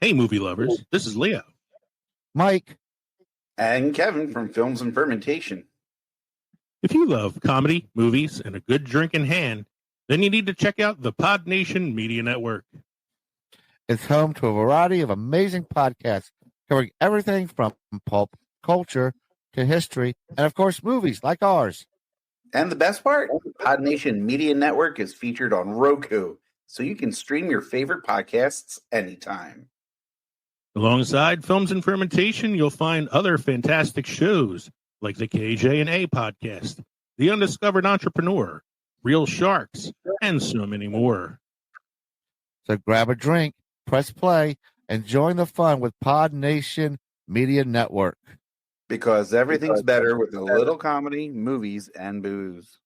Hey, movie lovers, this is Leo. Mike. And Kevin from Films and Fermentation. If you love comedy, movies, and a good drink in hand, then you need to check out the Podnation Media Network. It's home to a variety of amazing podcasts covering everything from pulp culture to history and, of course, movies like ours. And the best part, Podnation Media Network is featured on Roku, so you can stream your favorite podcasts anytime. Alongside Films and Fermentation, you'll find other fantastic shows like the KJ&A podcast, The Undiscovered Entrepreneur, Real Sharks, and so many more. So grab a drink, press play, and join the fun with Podnation Media Network. Because everything's better with a little comedy, movies, and booze.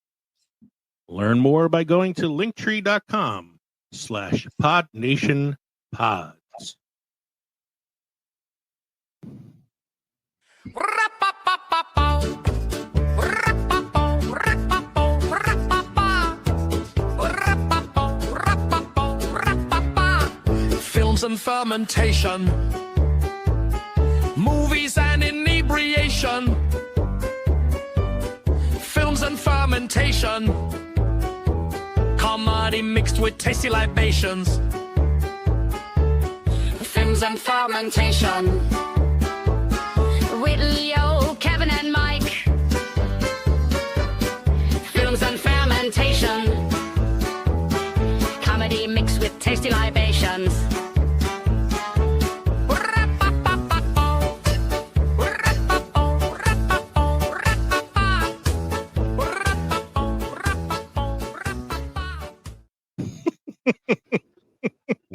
Learn more by going to linktree.com/PodNationPods. Films and fermentation, movies and inebriation. Films and fermentation, comedy mixed with tasty libations. Films and Fermentation with Leo, Kevin, and Mike. Films and Fermentation, comedy mixed with tasty libations.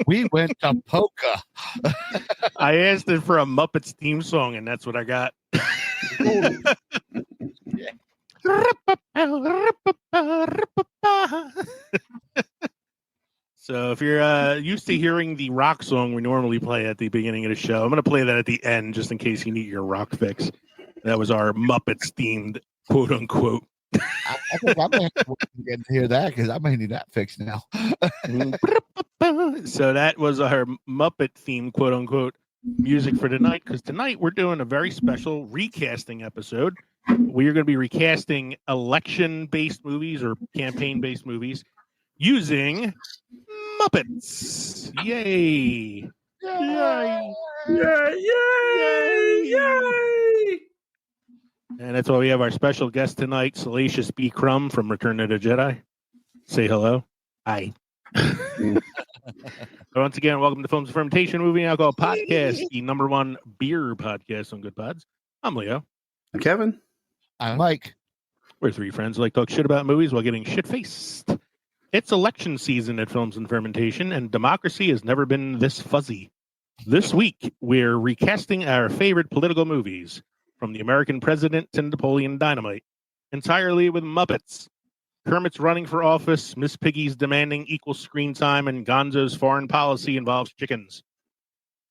We went to polka. I asked it for a Muppets theme song, and that's what I got. So if you're used to hearing the rock song we normally play at the beginning of the show, I'm going to play that at the end just in case you need your rock fix. That was our Muppets themed, quote unquote. I think I may have to get to hear that because I may need that fixed now. So that was our Muppet theme, quote unquote, music for tonight. Because tonight we're doing a very special recasting episode. We are going to be recasting election-based movies or campaign-based movies using Muppets. Yay! Yay! Yay! Yay! Yay! And that's why we have our special guest tonight, Salacious B. Crumb from Return of the Jedi. Say hello. Hi. Once again, welcome to Films and Fermentation, Movie and Alcohol Podcast, the #1 beer podcast on Good Pods. I'm Leo. I'm Kevin. I'm Mike. We're three friends who like to talk shit about movies while getting shit-faced. It's election season at Films and Fermentation, and democracy has never been this fuzzy. This week, we're recasting our favorite political movies, from the American President to Napoleon Dynamite, entirely with Muppets. Kermit's running for office, Miss Piggy's demanding equal screen time, and Gonzo's foreign policy involves chickens.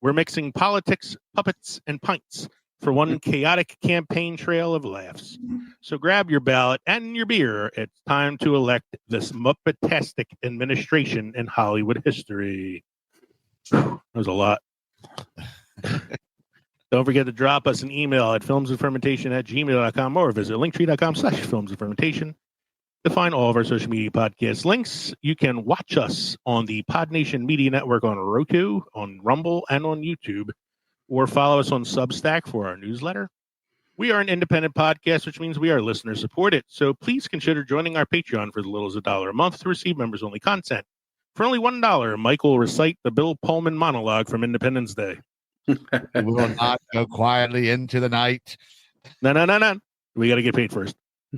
We're mixing politics, puppets, and pints for one chaotic campaign trail of laughs. So grab your ballot and your beer. It's time to elect this Muppetastic administration in Hollywood history. That was a lot. Don't forget to drop us an email at filmsandfermentation@gmail.com or visit linktree.com/filmsandfermentation to find all of our social media podcast links. You can watch us on the Podnation Media Network on Roku, on Rumble, and on YouTube, or follow us on Substack for our newsletter. We are an independent podcast, which means we are listener supported. So please consider joining our Patreon for as little as $1 a month to receive members-only content. For only $1, Mike will recite the Bill Pullman monologue from Independence Day. We will not go quietly into the night. No. We got to get paid first. I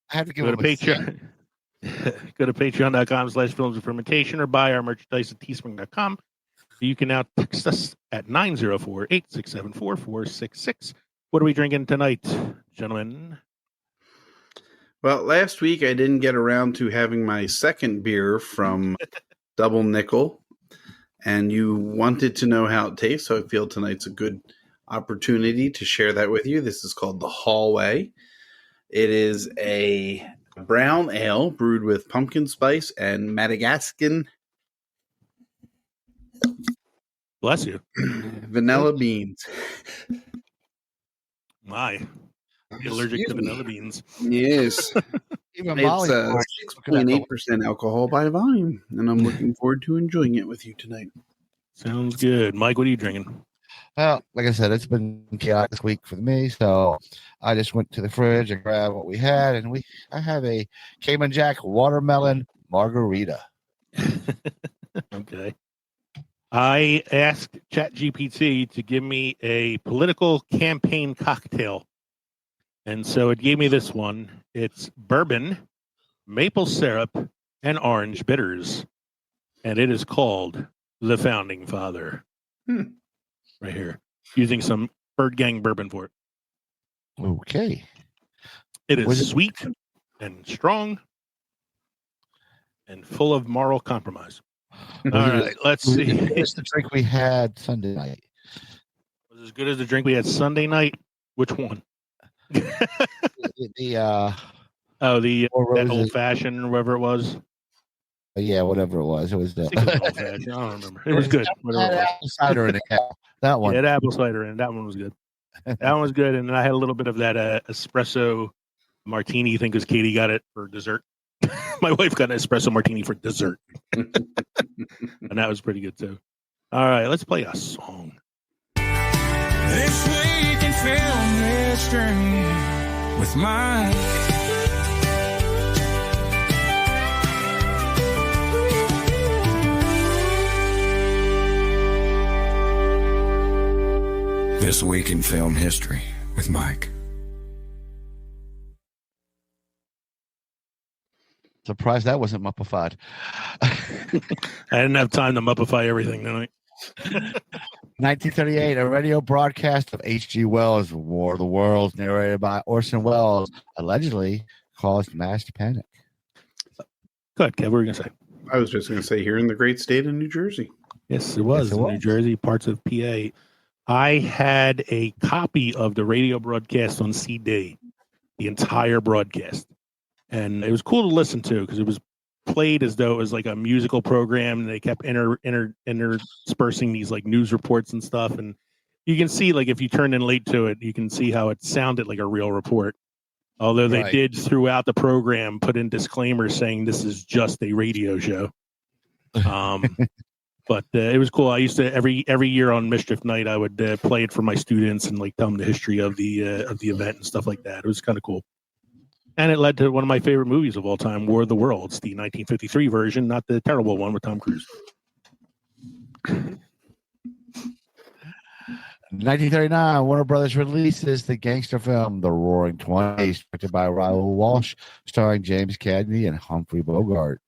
have to give Go to Patreon. Go to patreon.com/films and fermentation or buy our merchandise at teespring.com. You can now text us at 904-867-4466. What are we drinking tonight, gentlemen? Well, last week I didn't get around to having my second beer from Double Nickel, and you wanted to know how it tastes, so I feel tonight's a good opportunity to share that with you. This is called The Hallway. It is a brown ale brewed with pumpkin spice and Madagascan Bless you. Vanilla beans. My. You're allergic to vanilla beans. Yes. Even It's Molly. 6.8% alcohol by volume, and I'm looking forward to enjoying it with you tonight. Sounds good. Mike, what are you drinking? Well, like I said, it's been chaotic this week for me, so I just went to the fridge and grabbed what we had, and I have a Cayman Jack watermelon margarita. Okay. I asked ChatGPT to give me a political campaign cocktail. And so it gave me this one. It's bourbon, maple syrup, and orange bitters. And it is called the Founding Father. Right here. Using some Bird Gang bourbon for it. Okay. It is Was it- sweet and strong and full of moral compromise. All right, let's see. It's the drink we had Sunday night. Was as good as the drink we had Sunday night. Which one? The that roses. old fashioned or whatever it was. Yeah, whatever it was. It was I think it was old fashioned. I don't remember. It was good. Whatever it was. apple cider in it. Yeah, that one. It had apple cider in it. That one was good. That one was good. And then I had a little bit of that espresso martini. I think because Katie got it for dessert. My wife got an espresso martini for dessert. And that was pretty good too. All right, let's play a song. This week in film history with Mike. This week in film history with Mike. Surprised that wasn't Muppified. I didn't have time to muppify everything tonight. 1938, a radio broadcast of H.G. Wells' War of the Worlds, narrated by Orson Welles, allegedly caused mass panic. Good, Kev, what were you going to say? I was just going to say, here in the great state of New Jersey. Yes, it was. Yes, it in was. New Jersey, parts of PA. I had a copy of the radio broadcast on CD, the entire broadcast. And it was cool to listen to because it was played as though it was like a musical program. And they kept interspersing these like news reports and stuff. And you can see, like, if you turn in late to it, you can see how it sounded like a real report. Although they Right. did throughout the program put in disclaimers saying this is just a radio show. But it was cool. I used to every year on Mischief Night, I would play it for my students and like tell them the history of the event and stuff like that. It was kind of cool. And it led to one of my favorite movies of all time, War of the Worlds, the 1953 version, not the terrible one with Tom Cruise. 1939, Warner Brothers releases the gangster film The Roaring Twenties, directed by Raoul Walsh, starring James Cagney and Humphrey Bogart.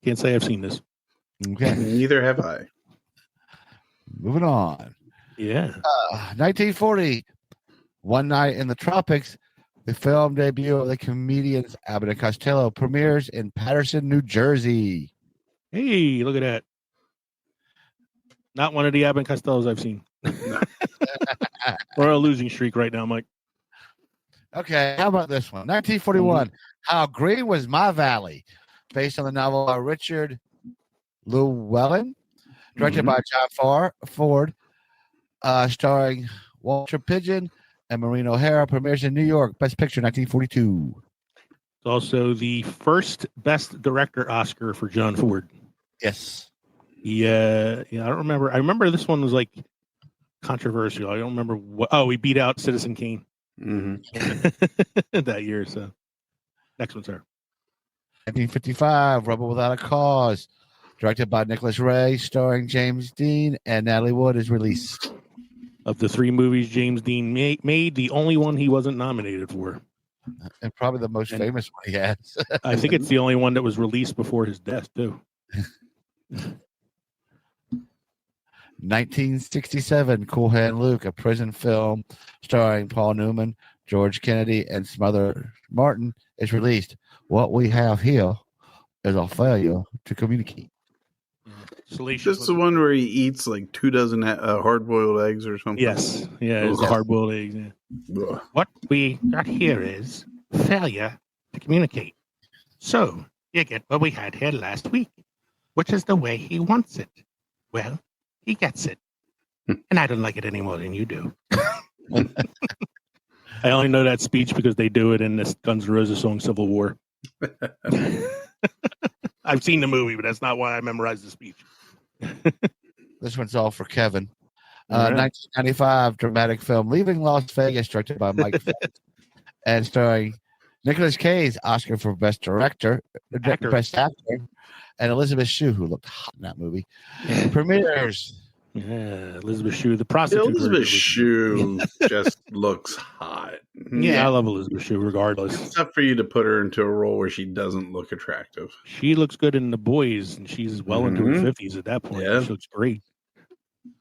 Can't say I've seen this. Okay, Neither have I. moving on. Yeah. 1940, One Night in the Tropics, the film debut of the comedians Abbott and Costello, premieres in Paterson, New Jersey. Hey, look at that. Not one of the Abbott and Costellos I've seen. We're on a losing streak right now, Mike. Okay, how about this one? 1941, How Green Was My Valley, based on the novel by Richard Llewellyn, directed by John Ford, starring Walter Pidgeon and Maureen O'Hara, premieres in New York. Best Picture, 1942. It's also the first Best Director Oscar for John Ford. Yes. Yeah, I don't remember. I remember this one was like controversial. I don't remember what. Oh, he beat out Citizen Kane that year. So next one, sir. 1955, Rebel Without a Cause, directed by Nicholas Ray, starring James Dean and Natalie Wood, is released. Of the three movies James Dean made, the only one he wasn't nominated for. And probably the most famous one he has. I think it's the only one that was released before his death, too. 1967, Cool Hand Luke, a prison film starring Paul Newman, George Kennedy, and Smother Martin, is released. What we have here is a failure to communicate. Salacious. Just the one where he eats like 24 hard-boiled eggs or something. Yes. Yeah, it's a hard-boiled eggs. Yeah. Ugh. What we got here is failure to communicate. So you get what we had here last week, which is the way he wants it. Well, he gets it. And I don't like it any more than you do. I only know that speech because they do it in this Guns N' Roses song, Civil War. I've seen the movie, but that's not why I memorized the speech. This one's all for Kevin. All right. 1995 dramatic film Leaving Las Vegas, directed by Mike Fett, and starring Nicolas Cage, Oscar for Best Director, Best Actor, and Elizabeth Shue, who looked hot in that movie. Premieres. Yeah, Elizabeth Shue, the prostitute. Elizabeth Shue just looks hot. Yeah, I love Elizabeth Shue regardless. It's tough for you to put her into a role where she doesn't look attractive. She looks good in The Boys, and she's well into her 50s at that point. Yeah. She looks great.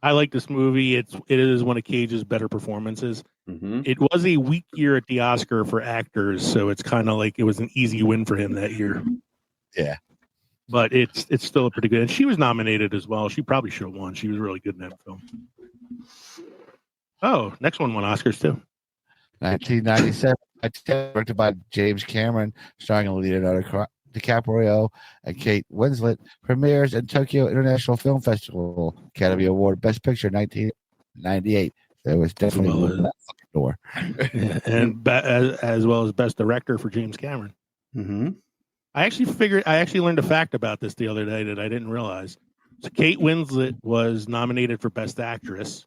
I like this movie. It is one of Cage's better performances. It was a weak year at the Oscar for actors, so it's kind of like it was an easy win for him that year. Yeah. But it's still pretty good. And she was nominated as well. She probably should have won. She was really good in that film. Oh, next one won Oscars too. 1997, directed by James Cameron, starring Leonardo DiCaprio and Kate Winslet, premieres in Tokyo International Film Festival, Academy Award Best Picture 1998. There was definitely that fucking door. Yeah, and as well as Best Director for James Cameron. I actually learned a fact about this the other day that I didn't realize. So Kate Winslet was nominated for Best Actress,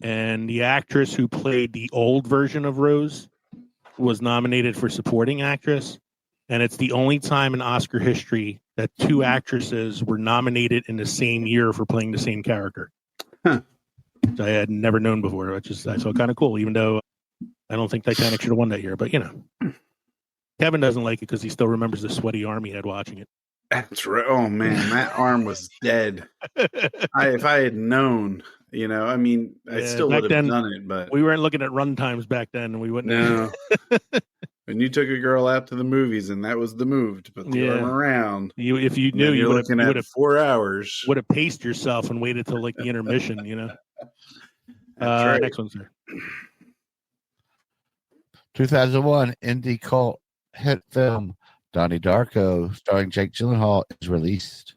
and the actress who played the old version of Rose was nominated for Supporting Actress. And it's the only time in Oscar history that two actresses were nominated in the same year for playing the same character. Which I had never known before, which is I saw kind of cool, even though I don't think Titanic should have won that year. But, you know, Kevin doesn't like it because he still remembers the sweaty arm he had watching it. That's right. Oh, man, that arm was dead. If I had known, you know, I mean, I still would have done it. But we weren't looking at run times back then, and we wouldn't. No. When you took a girl out to the movies, and that was the move to put the arm around. If you knew, you would have 4 hours. Would have paced yourself and waited till like the intermission. You know. That's right. Next one, sir. 2001 indie cult hit film Donnie Darko, starring Jake Gyllenhaal, is released.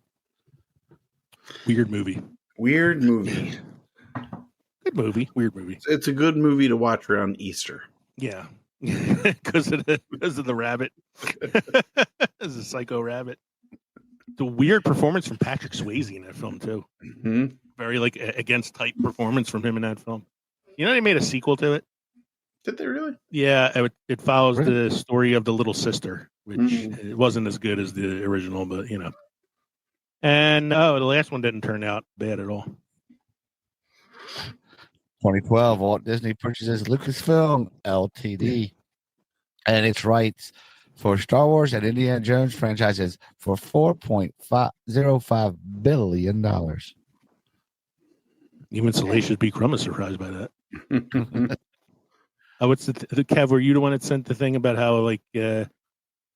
Weird movie. Weird movie. Good movie. Weird movie. It's a good movie to watch around Easter. Yeah. Because of the rabbit. As a psycho rabbit. The weird performance from Patrick Swayze in that film too. Very like against type performance from him in that film. You know they made a sequel to it. Did they really? Yeah, it follows the story of the little sister, which it wasn't as good as the original, but you know. And the last one didn't turn out bad at all. 2012, Walt Disney purchases Lucasfilm Ltd. and its rights for Star Wars and Indiana Jones franchises for $4.05 billion. Even Salacious B. Crumb is surprised by that. What's the Kev? Were you the one that sent the thing about how like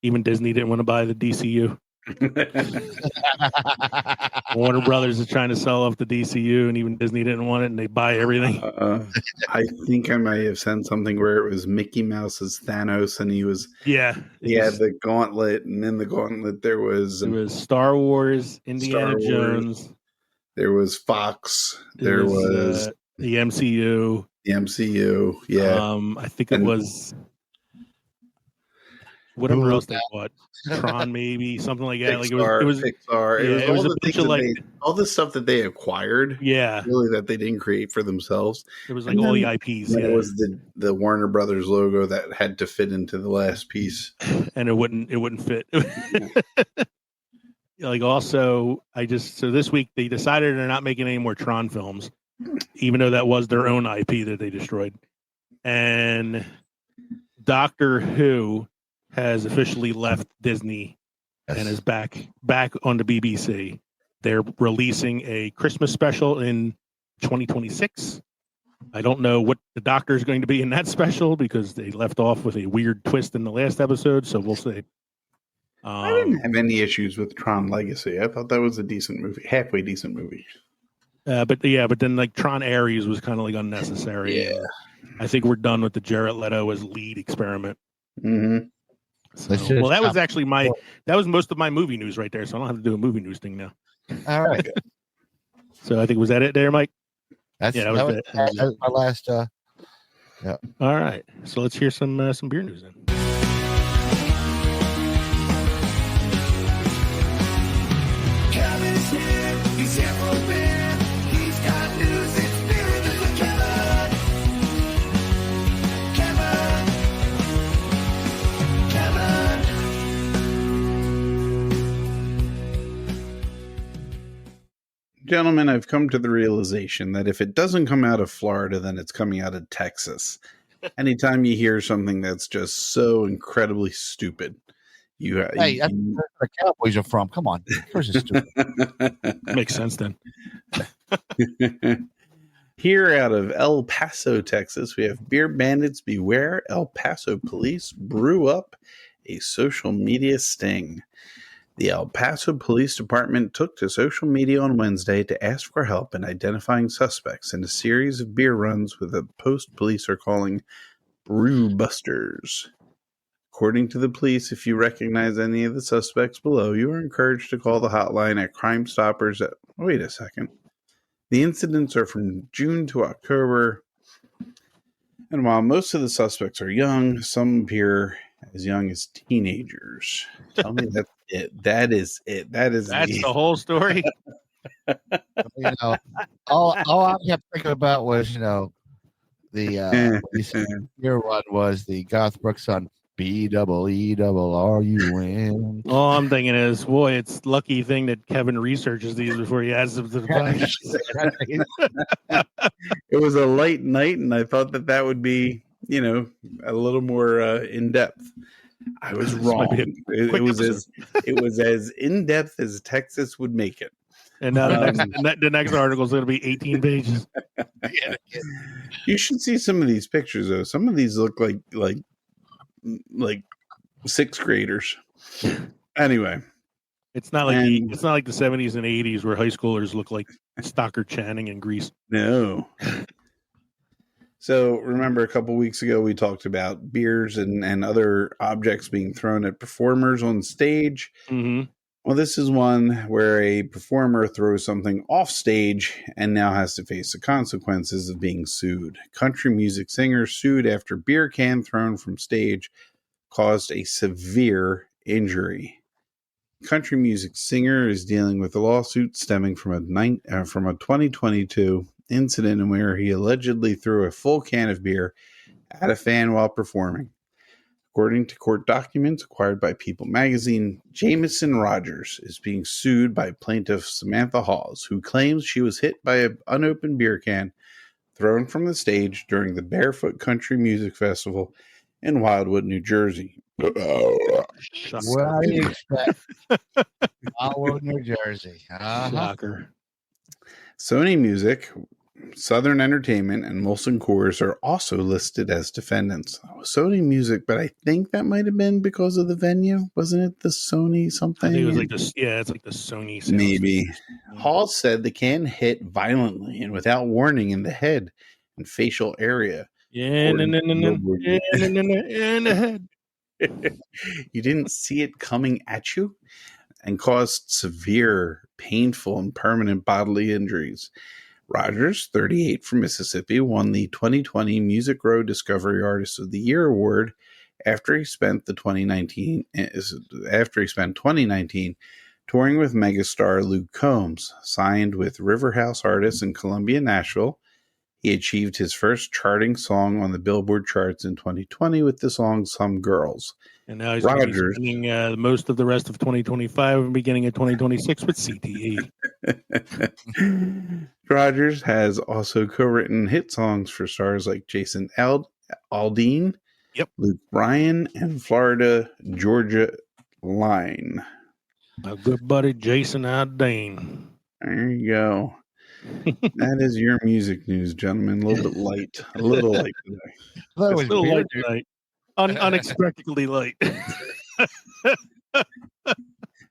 even Disney didn't want to buy the DCU? Warner Brothers is trying to sell off the DCU, and even Disney didn't want it, and they buy everything. I think I might have sent something where it was Mickey Mouse's Thanos, and he had the gauntlet, and in the gauntlet there was Star Wars, Indiana Jones, there was Fox, there was the MCU. The MCU, yeah. I think it was whatever else they bought, Tron maybe, something like that. Pixar, like it was Pixar. Yeah, it was all a bunch of like all the stuff that they acquired. Yeah, really that they didn't create for themselves. It was like all the IPs. It was the Warner Brothers logo that had to fit into the last piece, and it wouldn't fit. Like also, so this week they decided they're not making any more Tron films. Even though that was their own IP that they destroyed. And Doctor Who has officially left Disney and is back on the BBC. They're releasing a Christmas special in 2026. I don't know what the Doctor is going to be in that special because they left off with a weird twist in the last episode, so we'll see. I didn't have any issues with Tron Legacy. I thought that was a decent movie, halfway decent movie. But then like Tron Ares was kind of like unnecessary. Yeah, I think we're done with the Jared Leto as lead experiment. Mm-hmm. So, well, that was actually that was most of my movie news right there. So I don't have to do a movie news thing now. All right. So I think, was that it there, Mike? That's Yeah, that was was, it. that was my last. All right. So let's hear some beer news then. Kevin's here, he's here for beer. He's got news, it's beer news with Kevin. Kevin. Gentlemen, I've come to the realization that if it doesn't come out of Florida, then it's coming out of Texas. Anytime you hear something that's just so incredibly stupid, Hey, that's where the Cowboys are from. Come on, yours is stupid. Makes sense then. Here out of El Paso, Texas, we have Beer Bandits Beware. El Paso police brew up a social media sting. The El Paso Police Department took to social media on Wednesday to ask for help in identifying suspects in a series of beer runs with a post police are calling brew busters. According to the police, if you recognize any of the suspects below, you are encouraged to call the hotline at Crime Stoppers at... Wait a second. The incidents are from June to October, and while most of the suspects are young, some appear as young as teenagers. Tell me that's it. That is it. That's the whole story. All I kept thinking about was, the year one was the Garth Brooks on BEERUN. All I'm thinking is, boy, it's lucky thing that Kevin researches these before he adds them to the podcast. It was a late night, and I thought that would be, a little more in depth. I was wrong. It was as in depth as Texas would make it. And now the next article is going to be 18 pages. You should see some of these pictures, though. Some of these look like sixth graders. Anyway, it's not like the 70s and 80s where high schoolers look like Stockard Channing in Grease. No. So remember a couple weeks ago we talked about beers and other objects being thrown at performers on stage. Mm-hmm. Well, this is one where a performer throws something off stage and now has to face the consequences of being sued. Country music singer sued after beer can thrown from stage caused a severe injury. Country music singer is dealing with a lawsuit stemming from a 2022 incident in where he allegedly threw a full can of beer at a fan while performing. According to court documents acquired by People magazine, Jamison Rogers is being sued by plaintiff Samantha Hawes, who claims she was hit by an unopened beer can thrown from the stage during the Barefoot Country Music Festival in Wildwood, New Jersey. What do you expect? Wildwood, New Jersey. Shocker. Sony Music, Southern Entertainment, and Molson Coors are also listed as defendants. Sony Music, but I think that might have been because of the venue. Wasn't it the Sony something? I think it was like this. Yeah, it's like the Sony. Maybe. Hall said the can hit violently and without warning in the head and facial area. Yeah, in the head. You didn't see it coming at you and caused severe, painful, and permanent bodily injuries. Rogers, 38 from Mississippi, won the 2020 Music Row Discovery Artist of the Year award after he spent 2019 touring with megastar Luke Combs. Signed with Riverhouse Artists in Columbia, Nashville, he achieved his first charting song on the Billboard charts in 2020 with the song "Some Girls." And now he's going to be spending most of the rest of 2025 and beginning of 2026 with CTE. Rogers has also co-written hit songs for stars like Jason Aldean, Luke Bryan, and Florida Georgia Line. My good buddy Jason Aldean. There you go. That is your music news, gentlemen. A little bit light. A little light today. That A was little weird, light tonight. Unexpectedly light.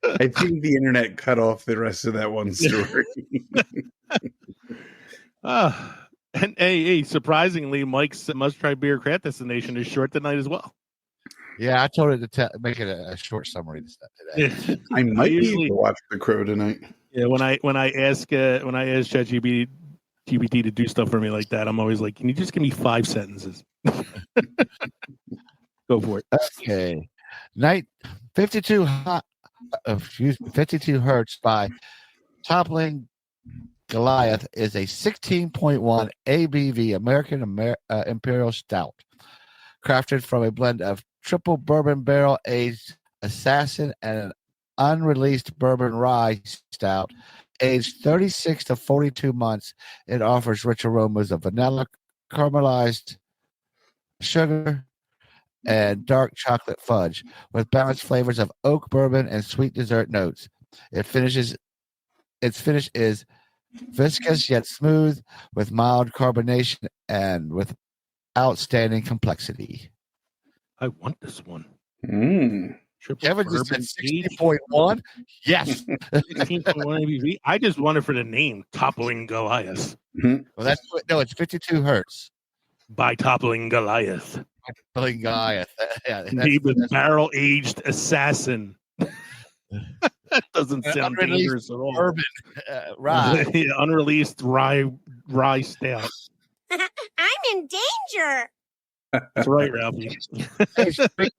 I think the internet cut off the rest of that one story. And hey, surprisingly, Mike's Must Try Beer Craft Destination is short tonight as well. Yeah, I told it to make it a short summary today. I might be usually- able to watch The Crow tonight. Yeah, when I ask ChatGPT to do stuff for me like that, I'm always like, can you just give me 5 sentences? Go for it. Okay. Night 52 52 Hertz by Toppling Goliath is a 16.1 ABV American Imperial Stout, crafted from a blend of triple bourbon barrel aged Assassin and an unreleased bourbon rye stout. Aged 36 to 42 months, it offers rich aromas of vanilla, caramelized sugar, and dark chocolate fudge, with balanced flavors of oak bourbon and sweet dessert notes. Its finish is viscous yet smooth, with mild carbonation and with outstanding complexity. I want this one. Triple Kevin just said bourbon aged, 60.1. Yes. 16.1 ABV. I just wanted for the name Toppling Goliath Well, it's 52 Hertz. by Toppling Goliath. Toppling Goliath. Yeah, Made with barrel aged Assassin. That doesn't sound unreleased dangerous at all. bourbon rye. Yeah, unreleased rye stout. I'm in danger. That's right, Ralphie. It's 3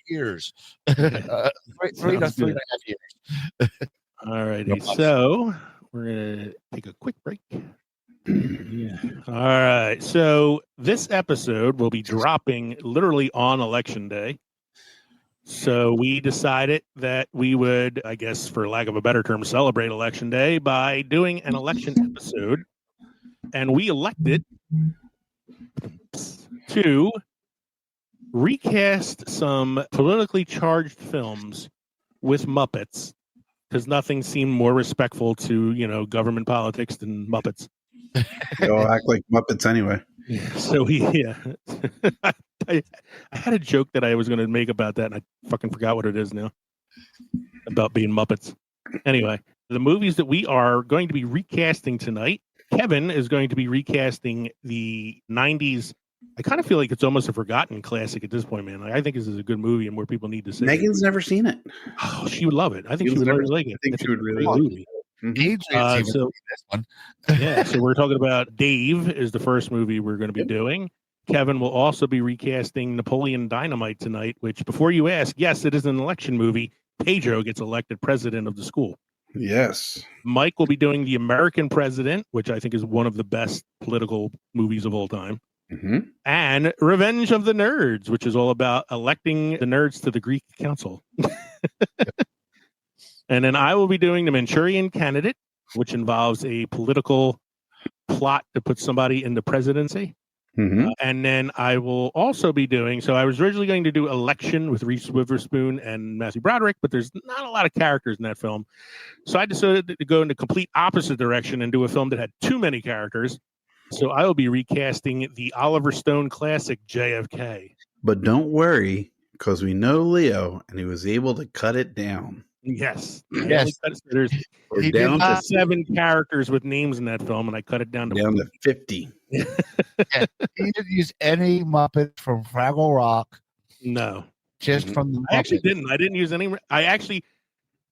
years. 3 to Sounds 3.5 good. years. All righty. So we're gonna take a quick break. Yeah. All right. So this episode will be dropping literally on Election Day. So we decided that we would, I guess, for lack of a better term, celebrate Election Day by doing an election episode. And we elected to recast some politically charged films with Muppets, because nothing seemed more respectful to, government politics than Muppets. They all act like Muppets anyway. So I had a joke that I was going to make about that, and I fucking forgot what it is now, about being Muppets. Anyway, the movies that we are going to be recasting tonight, Kevin is going to be recasting the 90s. I kind of feel like it's almost a forgotten classic at this point, man. I think this is a good movie and more people need to see Megan's never seen it. it. Oh, she would love it. I think she Megan's would never- really like it. I think It's she a would really great like it. movie. Adrian's even So- seen this one. Yeah, so we're talking about Dave is the first movie we're going to be doing. Kevin will also be recasting Napoleon Dynamite tonight, which, before you ask, yes, it is an election movie. Pedro gets elected president of the school. Yes. Mike will be doing The American President, which I think is one of the best political movies of all time. hmm And Revenge of the Nerds, which is all about electing the nerds to the Greek Council. And then I will be doing The Manchurian Candidate, which involves a political plot to put somebody in the presidency. hmm And then I will also be doing, so I was originally going to do Election with Reese Witherspoon and Matthew Broderick, but there's not a lot of characters in that film. So I decided to go in the complete opposite direction and do a film that had too many characters. So I will be recasting the Oliver Stone classic JFK. But don't worry, because we know Leo, and he was able to cut it down. Yes. I Yes. only cut it- There's We're He did down not- to 7 characters with names in that film, and I cut it down to 50. He didn't use any Muppet from Fraggle Rock, no. just from the I actually Muppet. didn't. I didn't use any. I actually,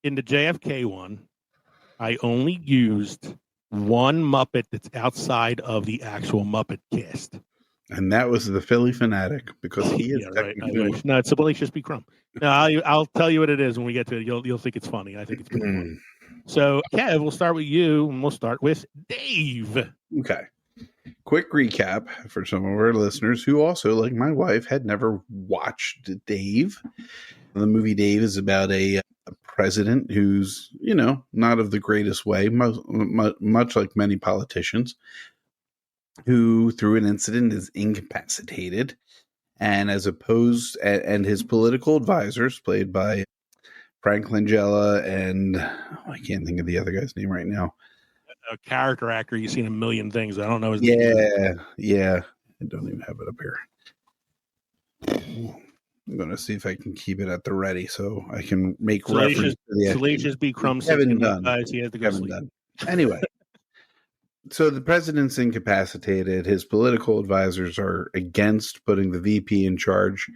in the JFK one, I only used one Muppet that's outside of the actual Muppet cast. And that was the Philly Fanatic, because he is Yeah, right. I technically... wish. No, it's a Salacious B. Crumb. No, I'll tell you what it is when we get to it. You'll think it's funny. I think it's pretty funny. So, Kev, we'll start with you, and we'll start with Dave. Okay. Quick recap for some of our listeners who also, like my wife, had never watched Dave. The movie Dave is about a president who's, not of the greatest way, much like many politicians, who through an incident is incapacitated. And and his political advisors, played by Frank Langella and I can't think of the other guy's name right now. A character actor you've seen a million things. I don't know his name. Yeah. I don't even have it up here. I'm going to see if I can keep it at the ready so I can make reference to the Salacious B. Crumb. Kevin Dunn. Guys, he has to go Kevin sleep. Dunn. Anyway, so the president's incapacitated. His political advisors are against putting the VP in charge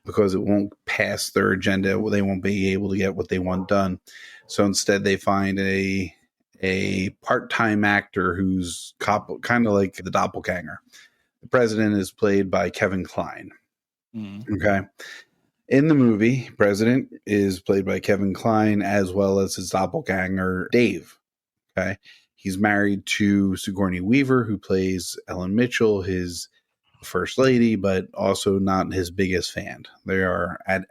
because it won't pass their agenda. They won't be able to get what they want done. So instead, they find a part-time actor who's kind of like the doppelganger. The president is played by Kevin Kline. Okay. In the movie, President is played by Kevin Kline as well as his doppelganger, Dave. Okay. He's married to Sigourney Weaver, who plays Ellen Mitchell, his first lady, but also not his biggest fan. They are at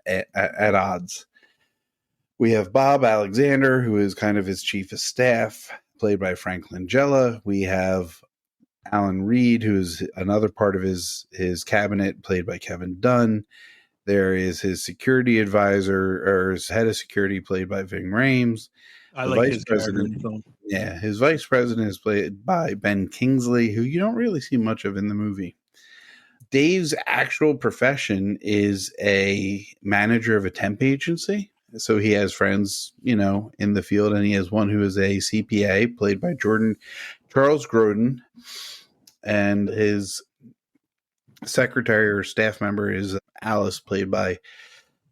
odds. We have Bob Alexander, who is kind of his chief of staff, played by Frank Langella. We have Alan Reed, who is another part of his cabinet, played by Kevin Dunn. There is his security advisor, or his head of security, played by Ving Rhames. I like his character in the film. Yeah, his vice president is played by Ben Kingsley, who you don't really see much of in the movie. Dave's actual profession is a manager of a temp agency. So he has friends, in the field, and he has one who is a CPA, played by Charles Grodin, and his secretary or staff member is Alice, played by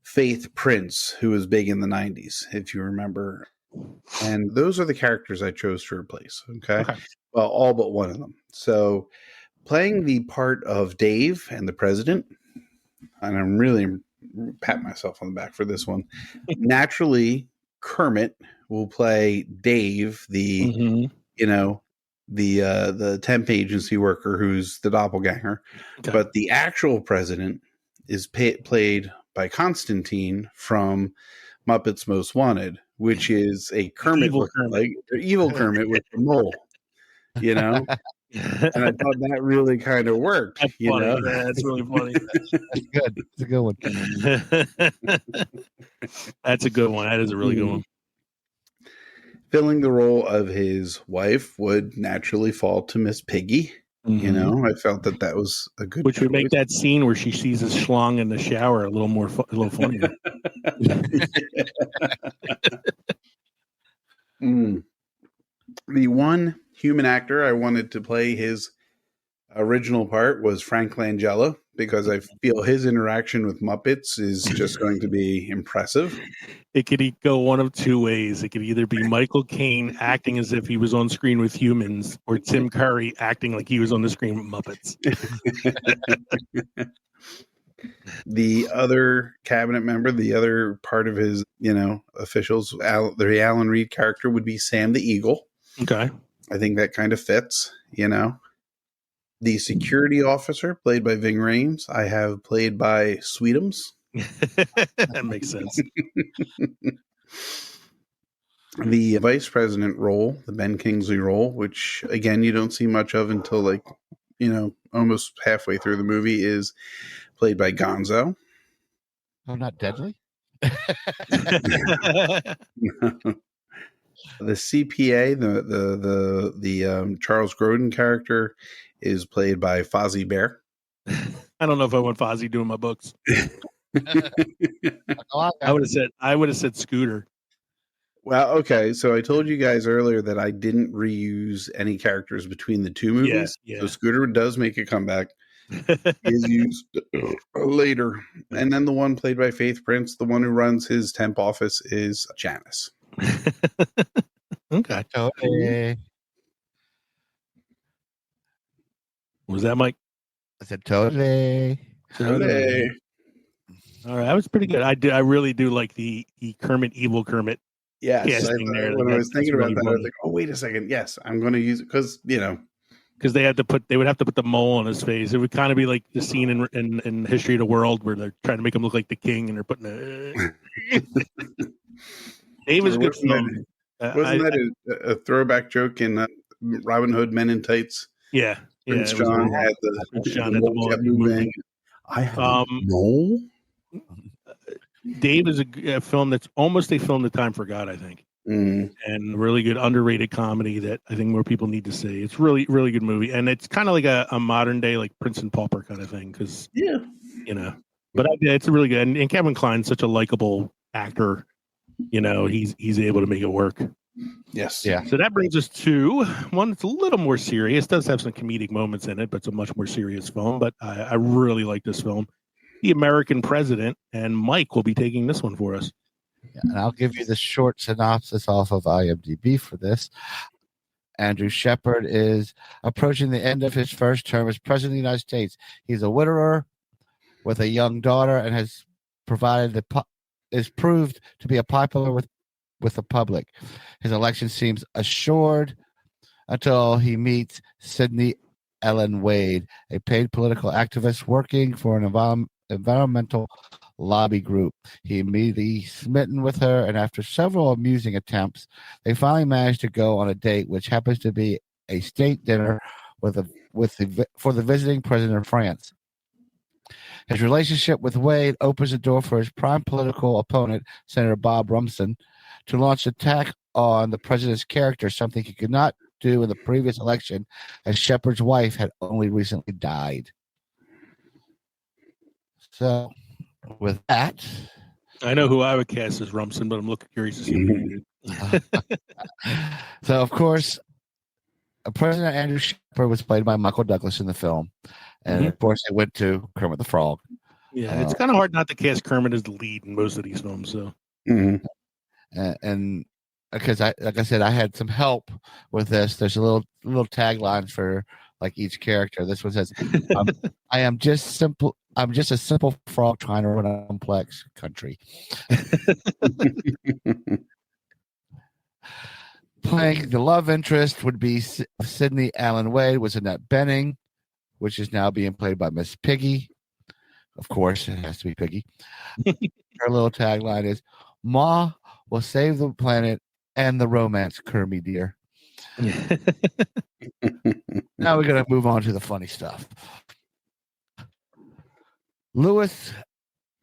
Faith Prince, who was big in the 90s, if you remember. And those are the characters I chose to replace. Okay. Well, all but one of them. So playing the part of Dave and the president, and I'm really pat myself on the back for this one. Naturally, Kermit will play Dave, the temp agency worker who's the doppelganger. Okay. But the actual president is played by Constantine from Muppets Most Wanted, which is a Kermit, evil Kermit with the mole, And I thought that really kind of worked. That's funny. Yeah, that's really funny. That's good. It's a good one. That's a good one. That is a really good one. Filling the role of his wife would naturally fall to Miss Piggy. I felt that was a good Which would make that scene where she sees his schlong in the shower a little funnier. The one human actor I wanted to play his original part was Frank Langella, because I feel his interaction with Muppets is just going to be impressive. It could go one of two ways. It could either be Michael Caine acting as if he was on screen with humans, or Tim Curry acting like he was on the screen with Muppets. The other cabinet member, the other part of his, officials, the Alan Reed character would be Sam the Eagle. Okay. I think that kind of fits, The security officer, played by Ving Rhames, I have played by Sweetums. That makes sense. The vice president role, the Ben Kingsley role, which, again, you don't see much of until, almost halfway through the movie, is played by Gonzo. Oh, not Deadly? The CPA, the Charles Grodin character, is played by Fozzie Bear. I don't know if I want Fozzie doing my books. I would have said Scooter. Well, okay. So I told you guys earlier that I didn't reuse any characters between the two movies. Yeah. So Scooter does make a comeback. Is used later. And then the one played by Faith Prince, the one who runs his temp office, is Janice. Okay. Totally. Was that Mike? I said totally. All right, that was pretty good. I really do like the Kermit, evil Kermit. Yes. When I was thinking about that, I was like, oh, wait a second. Yes, I'm going to use it because, because they would have to put the mole on his face. It would kind of be like the scene in History of the World where they're trying to make him look like the king, and they're putting Dave was good. Wasn't that a throwback joke in Robin Hood Men in Tights? Yeah. Prince John had the mole kept moving. I have a mole. Dave is a film that's almost a film that time forgot, I think. And really good underrated comedy that I think more people need to see. It's really, really good movie, and it's kind of like a modern day like Prince and Pauper kind of thing, because but it's really good. And Kevin Kline's such a likable actor, he's able to make it work. Yes. Yeah. So that brings us to one that's a little more serious. Does have some comedic moments in it, but it's a much more serious film. But I really like this film. the American president, and Mike will be taking this one for us. Yeah, and I'll give you the short synopsis off of IMDb for this. Andrew Shepard is approaching the end of his first term as president of the United States. He's a widower with a young daughter and has is proved to be a popular with the public. His election seems assured until he meets Sidney Ellen Wade, a paid political activist working for an environmental lobby group. He immediately smitten with her, and after several amusing attempts, they finally manage to go on a date, which happens to be a state dinner for the visiting president of France. His relationship with Wade opens the door for his prime political opponent, Senator Bob Rumson, to launch an attack on the president's character, something he could not do in the previous election, as Shepard's wife had only recently died. So, with that, I know who I would cast as Rumson, but I'm looking curious to see who you did. so of course, President Andrew Shepard was played by Michael Douglas in the film, and of course, it went to Kermit the Frog. Yeah, it's kind of hard not to cast Kermit as the lead in most of these films. So, and because like I said, I had some help with this. There's a little tagline for like each character. This one says, I'm just a simple frog trying to run a complex country." Playing the love interest would be Sidney Allen Wade, was Annette Bening, which is now being played by Miss Piggy. Of course, it has to be Piggy. Her little tagline is, "Ma will save the planet and the romance, Kermit dear." Now we're going to move on to the funny stuff. Louis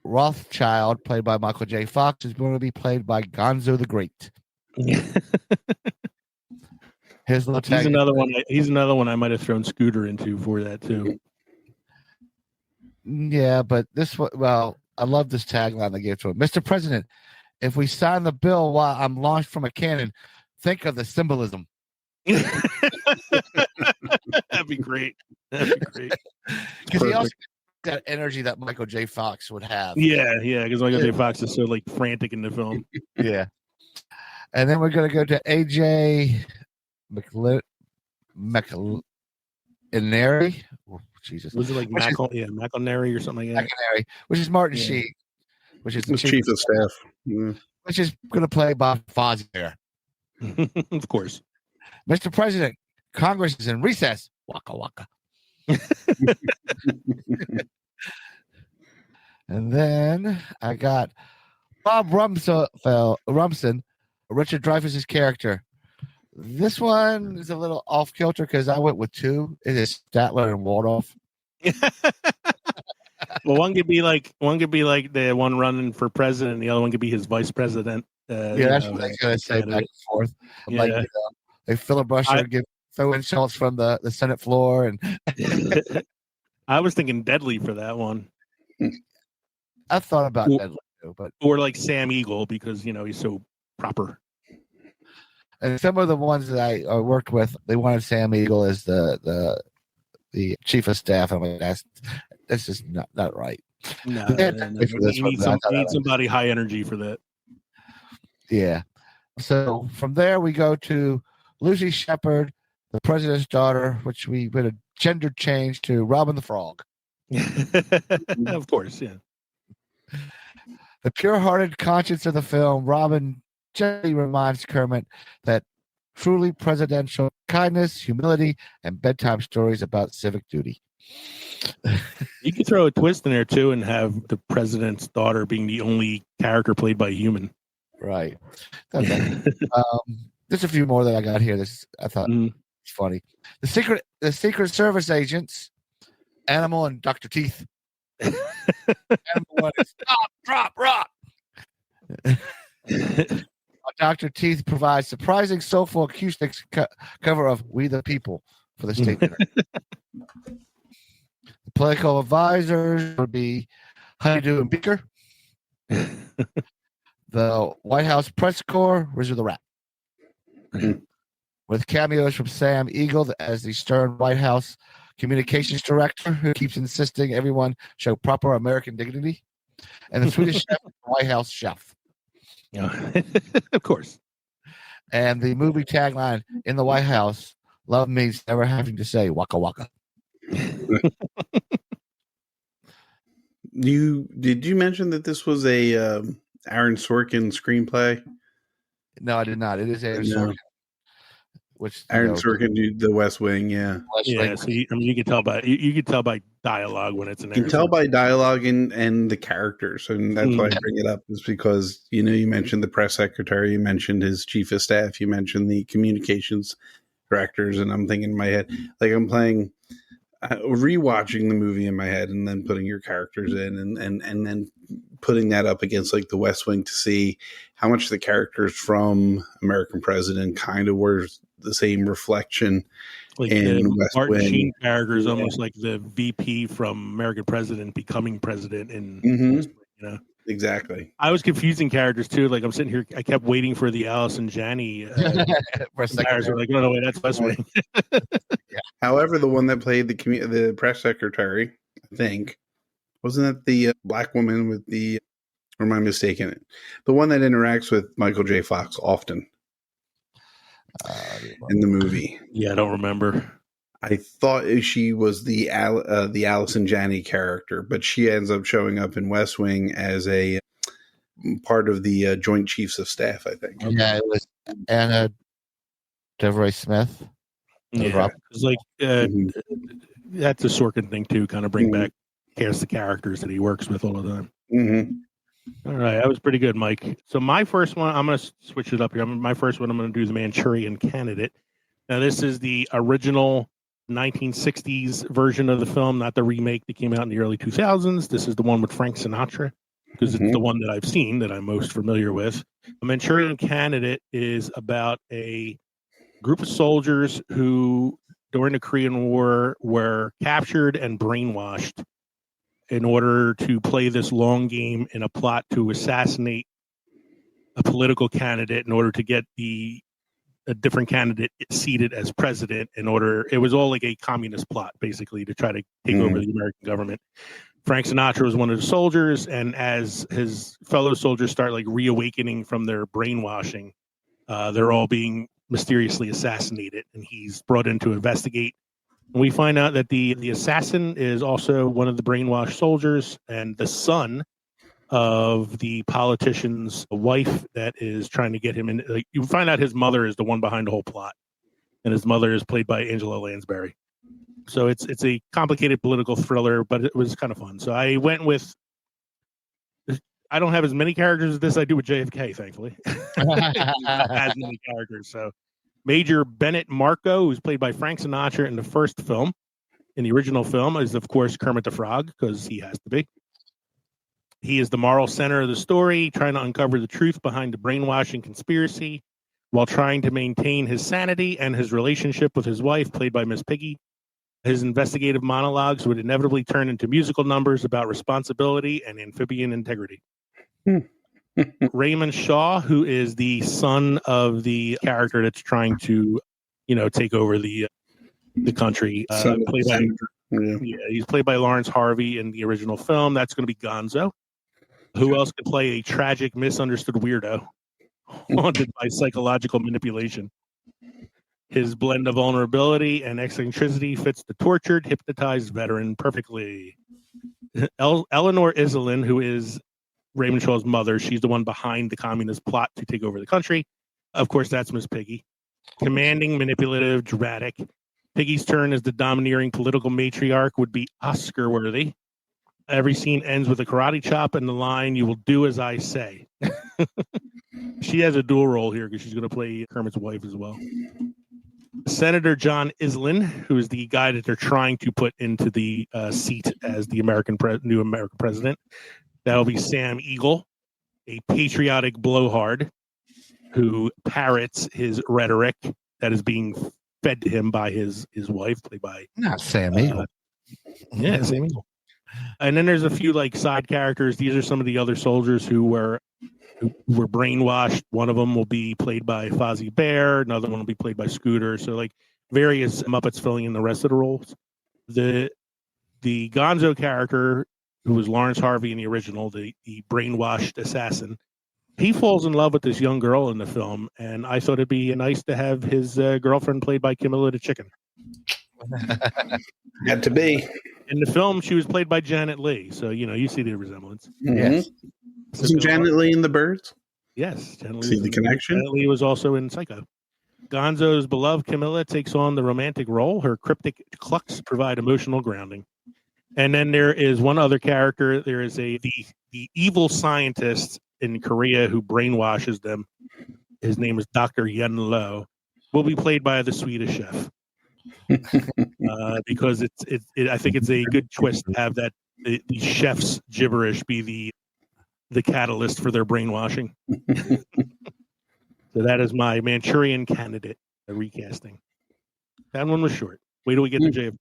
Rothschild, played by Michael J. Fox, is going to be played by Gonzo the Great. His little tag. He's another one I might have thrown Scooter into for that too. Yeah, but this one, well, I love this tagline they gave to him. "Mr. President, if we sign the bill while I'm launched from a cannon, think of the symbolism." That'd be great. Because he also got energy that Michael J. Fox would have. Yeah, because Michael J. Fox is so like frantic in the film. Yeah. And then we're going to go to AJ McInerney. Oh, Jesus. Was it like McInerney or something like that? McInerney, which is Martin Sheen, which is the chief of staff. Which is going to play Bob Fosse there. Of course. "Mr. President, Congress is in recess." Waka waka. And then I got Bob Rumson, Richard Dreyfuss's character. This one is a little off kilter because I went with two. It is Statler and Waldorf. Well, one could be like the one running for president, and the other one could be his vice president. That's what I was going to say back and forth. Like, they filibuster, throw insults from the Senate floor, and I was thinking Deadly for that one. I thought about Deadly too, or like Sam Eagle because he's so proper. And some of the ones that I worked with, they wanted Sam Eagle as the chief of staff. I'm like, that's just not right. No. You need somebody high energy for that. Yeah. So from there we go to Lucy Shepard, the president's daughter, which we put a gender change to Robin the Frog. Of course, yeah. The pure-hearted conscience of the film, Robin gently reminds Kermit that truly presidential kindness, humility, and bedtime stories about civic duty. You could throw a twist in there too and have the president's daughter being the only character played by a human. Right. There's a few more that I got here. I thought it's funny. The Secret Service agents, Animal and Dr. Teeth. Animal one is stop, drop, rock. Dr. Teeth provides surprising soulful acoustics cover of "We the People" for the state dinner. The political advisors would be Honeydew and Beaker. The White House press corps, Rizzo the Rat. With cameos from Sam Eagle as the stern White House communications director who keeps insisting everyone show proper American dignity, and the Swedish chef, White House chef. Yeah, of course. And the movie tagline in the White House: "Love means never having to say waka waka." Did you mention that this was a Aaron Sorkin screenplay? No, I did not. It is Aaron No. Sorkin. Which Aaron Sorkin did The West Wing, yeah. Yeah, so you can tell by you can tell by dialogue when it's an. You can tell by dialogue and the characters, and that's why I bring it up, is because you mentioned the press secretary, you mentioned his chief of staff, you mentioned the communications directors, and I'm thinking in my head, like I'm playing, rewatching the movie in my head, and then putting your characters in, and then putting that up against like The West Wing to see how much the characters from American President kind of were the same reflection. Like in the West Martin Wing. Sheen character is almost like the VP from American President becoming president in West Wing, Exactly. I was confusing characters too. Like I'm sitting here, I kept waiting for the Allison Janney for a second. comparison. Like, no, wait, that's West Wing. However, the one that played the press secretary, I think, wasn't that the black woman with the, or am I mistaken? The one that interacts with Michael J. Fox often in the movie. Yeah, I don't remember. I thought she was the Allison Janney character, but she ends up showing up in West Wing as a part of the Joint Chiefs of Staff, I think. Yeah, it was Anna Devery Smith. Yeah, it's like that's a Sorkin thing too. Kind of bring back, cast the characters that he works with all the time. All right, that was pretty good, Mike. So my first one, I'm going to switch it up here. My first one, I'm going to do the Manchurian Candidate. Now, this is the original 1960s version of the film, not the remake that came out in the early 2000s. This is the one with Frank Sinatra, because it's the one that I've seen that I'm most familiar with. A Manchurian Candidate is about a group of soldiers who, during the Korean War, were captured and brainwashed in order to play this long game in a plot to assassinate a political candidate in order to get a different candidate seated as president. It was all like a communist plot, basically, to try to take over the American government. Frank Sinatra was one of the soldiers, and as his fellow soldiers start like reawakening from their brainwashing, they're all being mysteriously assassinated, and he's brought in to investigate. And we find out that the assassin is also one of the brainwashed soldiers and the son of the politician's wife that is trying to get him in. Like, you find out his mother is the one behind the whole plot, and his mother is played by Angela Lansbury. So it's a complicated political thriller, but it was kind of fun. So I went with. I don't have as many characters as this I do with JFK, thankfully. Not as many characters. So Major Bennett Marco, who's played by Frank Sinatra in the first film, in the original film, is of course Kermit the Frog, because he has to be. He is the moral center of the story, trying to uncover the truth behind the brainwashing conspiracy while trying to maintain his sanity and his relationship with his wife, played by Miss Piggy. His investigative monologues would inevitably turn into musical numbers about responsibility and amphibian integrity. Raymond Shaw, who is the son of the character that's trying to, take over the country, he's played by Lawrence Harvey in the original film. That's going to be Gonzo. Who else could play a tragic, misunderstood weirdo haunted by psychological manipulation? His blend of vulnerability and eccentricity fits the tortured, hypnotized veteran perfectly. Eleanor Iselin, who is Raymond Shaw's mother, she's the one behind the communist plot to take over the country. Of course, that's Miss Piggy. Commanding, manipulative, dramatic. Piggy's turn as the domineering political matriarch would be Oscar-worthy. Every scene ends with a karate chop and the line, "You will do as I say." She has a dual role here because she's going to play Kermit's wife as well. Senator John Iselin, who is the guy that they're trying to put into the seat as the new American president. That'll be Sam Eagle, a patriotic blowhard who parrots his rhetoric that is being fed to him by his wife, played by not Sam Eagle. Yeah, Sam Eagle. And then there's a few like side characters. These are some of the other soldiers who were brainwashed. One of them will be played by Fozzie Bear. Another one will be played by Scooter. So like various Muppets filling in the rest of the roles. The Gonzo character, who was Lawrence Harvey in the original, the brainwashed assassin, he falls in love with this young girl in the film, and I thought it'd be nice to have his girlfriend played by Camilla the Chicken. Had to be. In the film, she was played by Janet Leigh, so you see the resemblance. Yes. So Isn't Janet Leigh in The Birds? Yes, Janet Leigh. See the connection? Janet Leigh was also in Psycho. Gonzo's beloved Camilla takes on the romantic role. Her cryptic clucks provide emotional grounding. And then there is one other character. There is the evil scientist in Korea who brainwashes them. His name is Dr. Yen Lo. Will be played by the Swedish chef. Because I think it's a good twist to have that the chef's gibberish be the catalyst for their brainwashing. So that is my Manchurian Candidate recasting. That one was short. Wait till we get to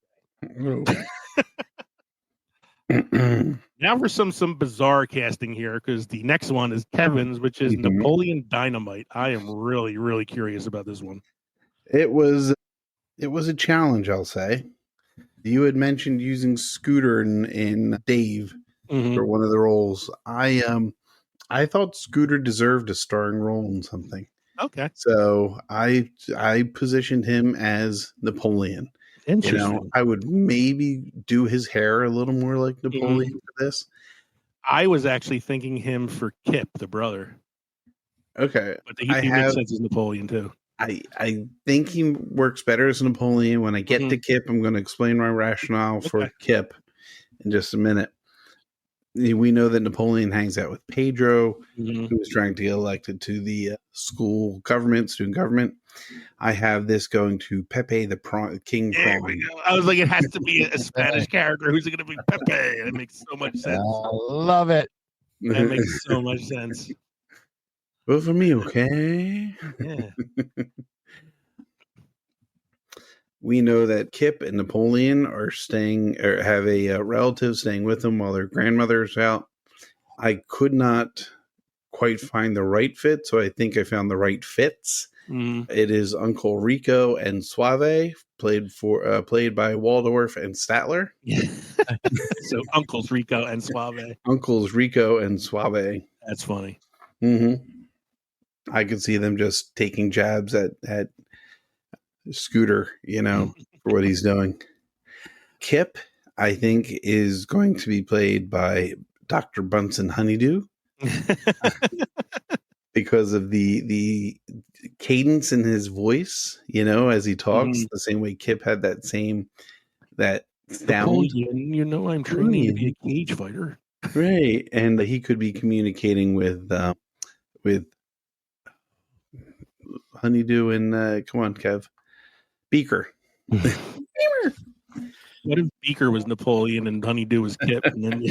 JFK. Now for some bizarre casting here, because the next one is Kevin's, which is Napoleon Dynamite. I am really, really curious about this one. It was a challenge, I'll say. You had mentioned using Scooter in Dave for one of the roles. I thought Scooter deserved a starring role in something. Okay. So I positioned him as Napoleon. Interesting. I would maybe do his hair a little more like Napoleon for this. I was actually thinking him for Kip, the brother. Okay. But he makes sense as Napoleon, too. I think he works better as Napoleon. When I get to Kip, I'm going to explain my rationale for Kip in just a minute. We know that Napoleon hangs out with Pedro, who is trying to get elected to the school government, student government. I have this going to Pepe the King There Prawn. we go. I was like, it has to be a Spanish character. Who's it going to be? Pepe. It makes so much sense. I love it. That makes so much sense. Vote for me, okay? Yeah. We know that Kip and Napoleon are staying, or have a relative staying with them while their grandmother's out. I could not quite find the right fit, so I think I found the right fits. It is Uncle Rico and Suave, played by Waldorf and Statler. So Uncles Rico and Suave. Uncles Rico and Suave. That's funny. I could see them just taking jabs at Scooter, for what he's doing. Kip, I think, is going to be played by Dr. Bunsen Honeydew because of the cadence in his voice, as he talks, the same way Kip had that sound. Napoleon, I'm training to be a cage fighter. Right. And he could be communicating with Honeydew and come on, Kev. Beaker. What if Beaker was Napoleon and Honeydew was Kip? And then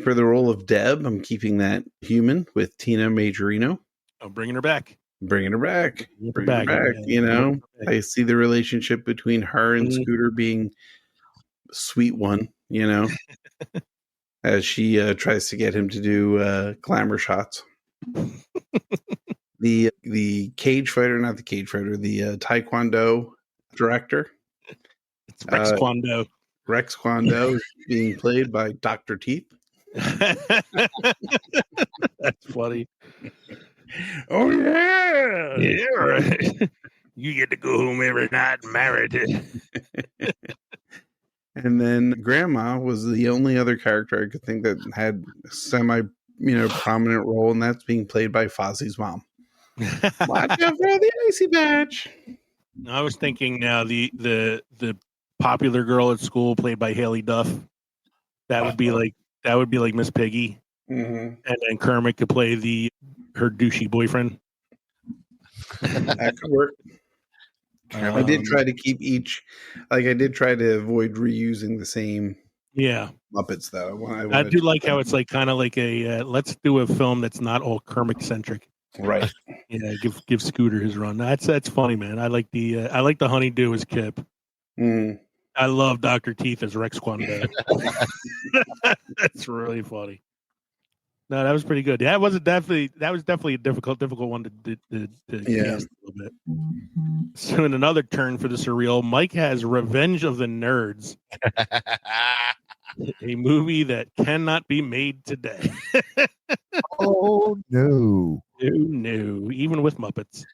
For the role of Deb, I'm keeping that human with Tina Majorino. I'm bringing her back. Bringing her back. Yeah. I see the relationship between her and Scooter being a sweet one, as she tries to get him to do glamour shots. The cage fighter, not the cage fighter, the Taekwondo director. It's Rex Kwando. Rex Kwando is being played by Dr. Teeth. That's funny. Oh, yeah. Yeah, right. You get to go home every night and married. And then Grandma was the only other character I could think that had semi, prominent role, and that's being played by Fozzie's mom. Watch out for the icy patch. I was thinking now the popular girl at school played by Haley Duff. That would be like Miss Piggy, and then Kermit could play her douchey boyfriend. That could work. I did try to keep I did try to avoid reusing the same Muppets though. I do like how it's like kind of like a let's do a film that's not all Kermit centric. Right. Yeah, give Scooter his run. That's funny, man. I like the Honeydew as Kip. I love Dr. Teeth as Rex Kwando. That's really funny. No, that was pretty good. Yeah, that was definitely a difficult one to cast a little bit. So in another turn for the surreal, Mike has Revenge of the Nerds, a movie that cannot be made today. Oh no. No, even with Muppets.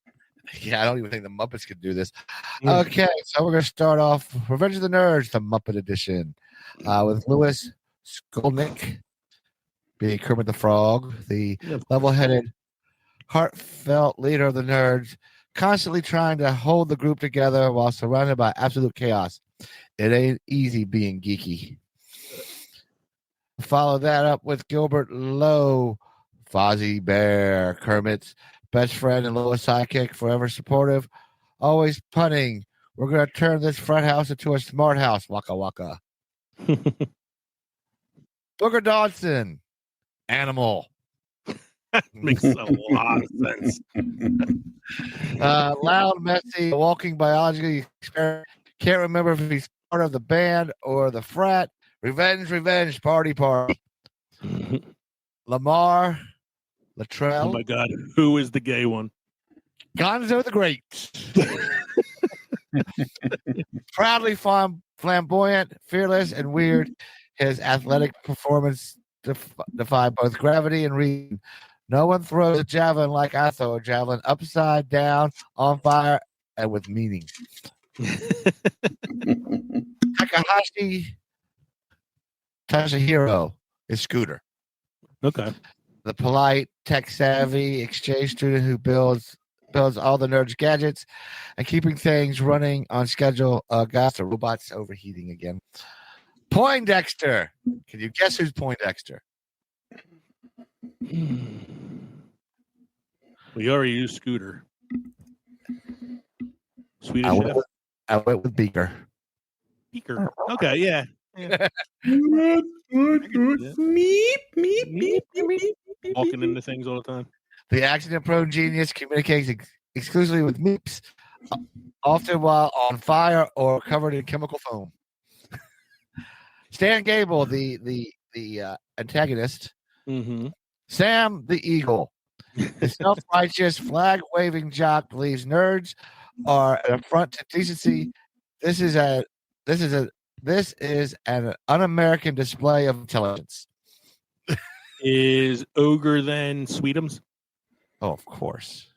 Yeah, I don't even think the Muppets could do this. Mm. Okay, so we're going to start off Revenge of the Nerds, the Muppet edition, with Louis Skolnick being Kermit the Frog, the level-headed, heartfelt leader of the nerds, constantly trying to hold the group together while surrounded by absolute chaos. It ain't easy being geeky. Follow that up with Gilbert Lowe, Fozzie Bear, Kermit's best friend and Lois sidekick, forever supportive, always punning. We're going to turn this front house into a smart house. Waka waka. Booger Dodson, Animal. Makes a lot of sense. Loud, messy, walking biology experiment. Can't remember if he's part of the band or the frat. Revenge, party. Lamar, Latrell. Oh my God, who is the gay one? Gonzo the Great. Proudly flamboyant, fearless, and weird. His athletic performance defied both gravity and reason. No one throws a javelin like I throw a javelin, upside down, on fire, and with meaning. Takahashi Toshihiro is Scooter. Okay. The polite, tech-savvy exchange student who builds all the nerds' gadgets and keeping things running on schedule. Got the robots overheating again. Poindexter. Can you guess who's Poindexter? We already used Scooter. Swedish Chef. I went with Beaker. Beaker. Okay, yeah. Walking into things all the time. The accident-prone genius communicates exclusively with Meeps, often while on fire or covered in chemical foam. Stan Gable, the antagonist. Mm-hmm. Sam the Eagle, the self-righteous, flag-waving jock, believes nerds are an affront to decency. This is an un-American display of intelligence. Is Ogre then Sweetums? Oh, of course.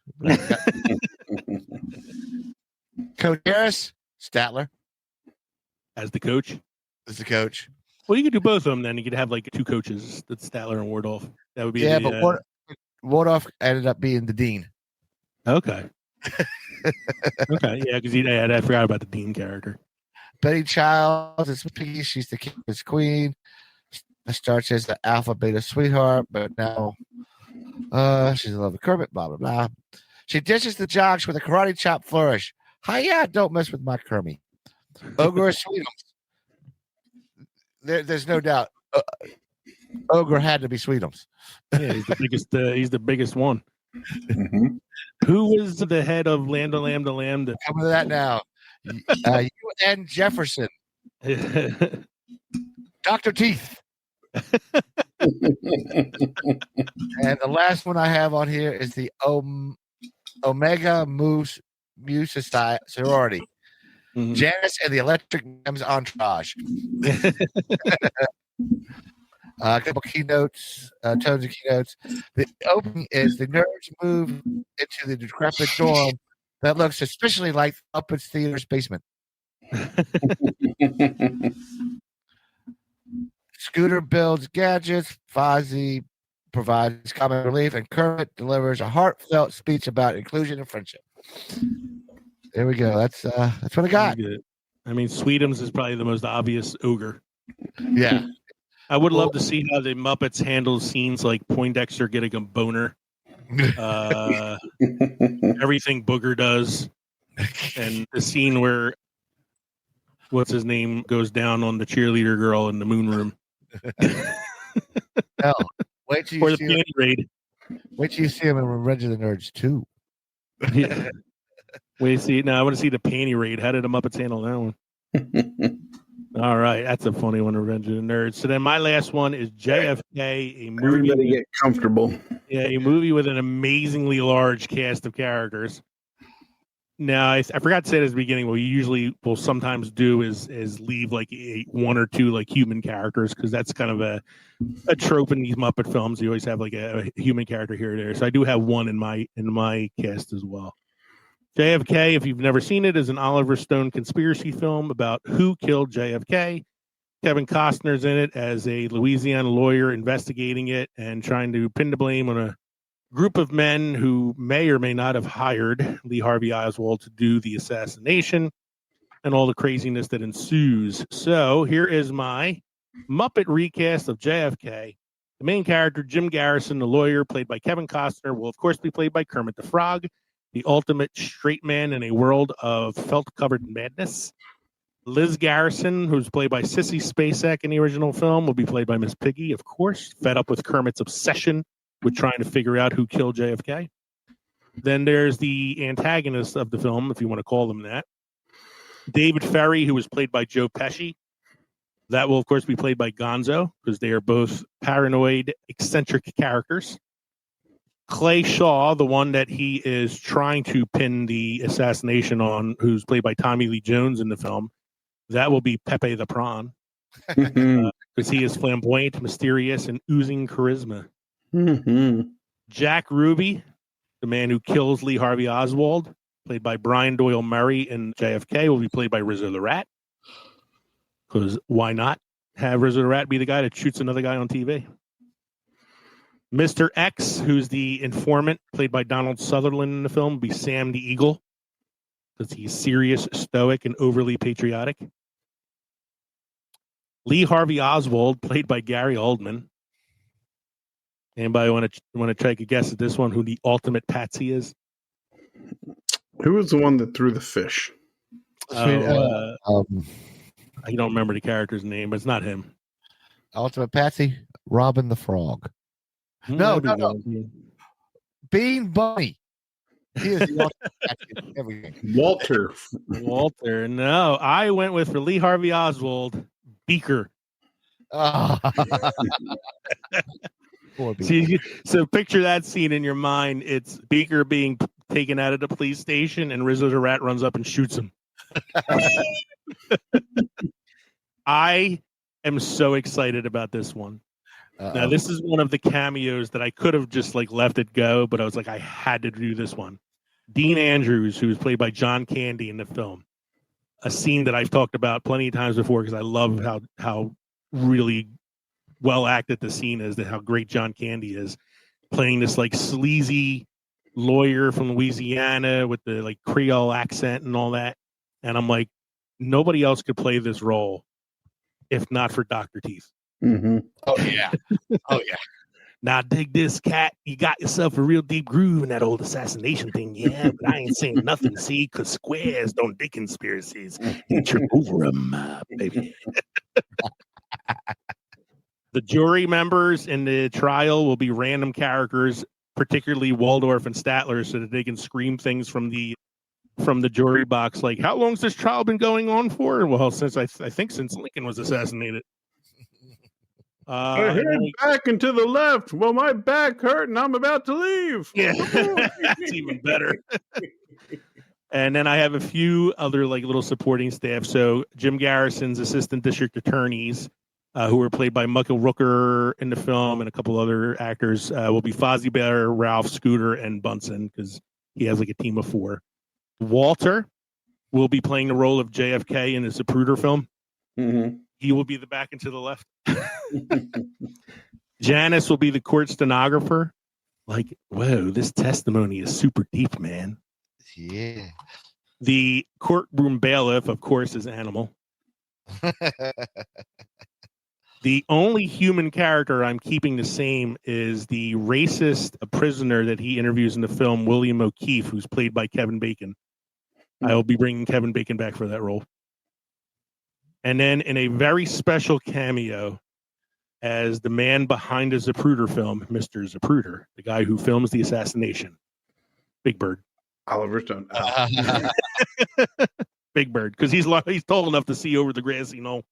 Coach Harris, Statler As the coach? is the coach. Well, you could do both of them then. You could have like two coaches, that's Statler and Wardolph. That would be but Wardolph ended up being the dean. Okay. Okay, yeah, because I forgot about the Dean character. Betty Childs is Piggy. She's the kid's queen. Starts as the alpha beta sweetheart, but now she's in love with Kermit, blah, blah, blah. She dishes the jocks with a karate chop flourish. Hiya, don't mess with my Kermit. Ogre is Sweetums. There's no doubt. Ogre had to be Sweetums. Yeah, he's the biggest. He's the biggest one. Mhm. Who was the head of Lambda Lambda Lambda? Coming to that now. U.N. Jefferson. Dr. Teeth. And the last one I have on here is the Omega Mu sorority. Mhm. Janice and the Electric Mam's entourage. A couple keynotes, tons of keynotes. The opening is the nerds move into the decrepit dorm that looks suspiciously like Muppets Theater's basement. Scooter builds gadgets, Fozzie provides comic relief, and Kermit delivers a heartfelt speech about inclusion and friendship. There we go. That's what I got. Good. I mean, Sweetums is probably the most obvious ogre. Yeah. I would love to see how the Muppets handle scenes like Poindexter getting a boner, everything Booger does, and the scene where what's his name goes down on the cheerleader girl in the moon room. Hell, wait till Or you the see him. panty raid. Wait till you see him in Revenge of the Nerds 2. Yeah. Wait, see, now I want to see the panty raid. How did the Muppets handle that one? All right, that's a funny one, Revenge of the Nerds. So then my last one is JFK, a movie. Everybody get comfortable. Yeah, a movie with an amazingly large cast of characters. Now, I forgot to say it at the beginning. What you usually will sometimes do is leave like one or two like human characters, because that's kind of a trope in these Muppet films. You always have like a human character here or there. So I do have one in my cast as well. JFK, if you've never seen it, is an Oliver Stone conspiracy film about who killed JFK. Kevin Costner's in it as a Louisiana lawyer investigating it and trying to pin the blame on a group of men who may or may not have hired Lee Harvey Oswald to do the assassination and all the craziness that ensues. So here is my Muppet recast of JFK. The main character, Jim Garrison, the lawyer, played by Kevin Costner, will of course be played by Kermit the Frog, the ultimate straight man in a world of felt-covered madness. Liz Garrison, who's played by Sissy Spacek in the original film, will be played by Miss Piggy, of course, fed up with Kermit's obsession with trying to figure out who killed JFK. Then there's the antagonist of the film, if you want to call them that, David Ferry, who was played by Joe Pesci. That will, of course, be played by Gonzo, because they are both paranoid, eccentric characters. Clay Shaw, the one that he is trying to pin the assassination on, who's played by Tommy Lee Jones in the film, that will be Pepe the Prawn, because he is flamboyant, mysterious, and oozing charisma. Jack Ruby, the man who kills Lee Harvey Oswald, played by Brian Doyle Murray in JFK, will be played by Rizzo the Rat. Because why not have Rizzo the Rat be the guy that shoots another guy on TV? Mr. X, who's the informant, played by Donald Sutherland in the film, will be Sam the Eagle, because he's serious, stoic, and overly patriotic. Lee Harvey Oswald, played by Gary Oldman. Anybody want to take a guess at this one? Who the ultimate patsy is? Who was the one that threw the fish? I don't remember the character's name, but it's not him. Ultimate Patsy, Robin the Frog. No. Bean Bunny. He is the ultimate Patsy of everything. Walter. No, I went with, for Lee Harvey Oswald, Beaker. So picture that scene in your mind. It's Beaker being taken out of the police station, and Rizzo the Rat runs up and shoots him. I am so excited about this one. Now, this is one of the cameos that I could have just like left it go, but I was like, I had to do this one. Dean Andrews, who was played by John Candy in the film, a scene that I've talked about plenty of times before, because I love how really well acted the scene is, that how great John Candy is, playing this like sleazy lawyer from Louisiana with the like Creole accent and all that. And I'm like, nobody else could play this role if not for Dr. Teeth. Mm-hmm. Oh yeah. Now dig this, cat. You got yourself a real deep groove in that old assassination thing, yeah. But I ain't saying nothing, see, because squares don't dig conspiracies. You trip over them, baby. The jury members in the trial will be random characters, particularly Waldorf and Statler, so that they can scream things from the jury box, like, how long's this trial been going on for? Well, since I think since Lincoln was assassinated. I head back and to the left. Well, my back hurt and I'm about to leave. Yeah, that's even better. And then I have a few other like little supporting staff. So Jim Garrison's assistant district attorneys, who were played by Michael Rooker in the film, and a couple other actors, will be Fozzie Bear, Ralph, Scooter, and Bunsen, because he has like a team of 4. Walter will be playing the role of JFK in the Zapruder film. Mm-hmm. He will be the back and to the left. Janice will be the court stenographer. Like, whoa, this testimony is super deep, man. Yeah. The courtroom bailiff, of course, is Animal. The only human character I'm keeping the same is the racist prisoner that he interviews in the film, William O'Keefe, who's played by Kevin Bacon. I will be bringing Kevin Bacon back for that role. And then in a very special cameo as the man behind the Zapruder film, Mr. Zapruder, the guy who films the assassination, Big Bird. Oliver Stone. Big Bird, because he's tall enough to see over the grassy knoll.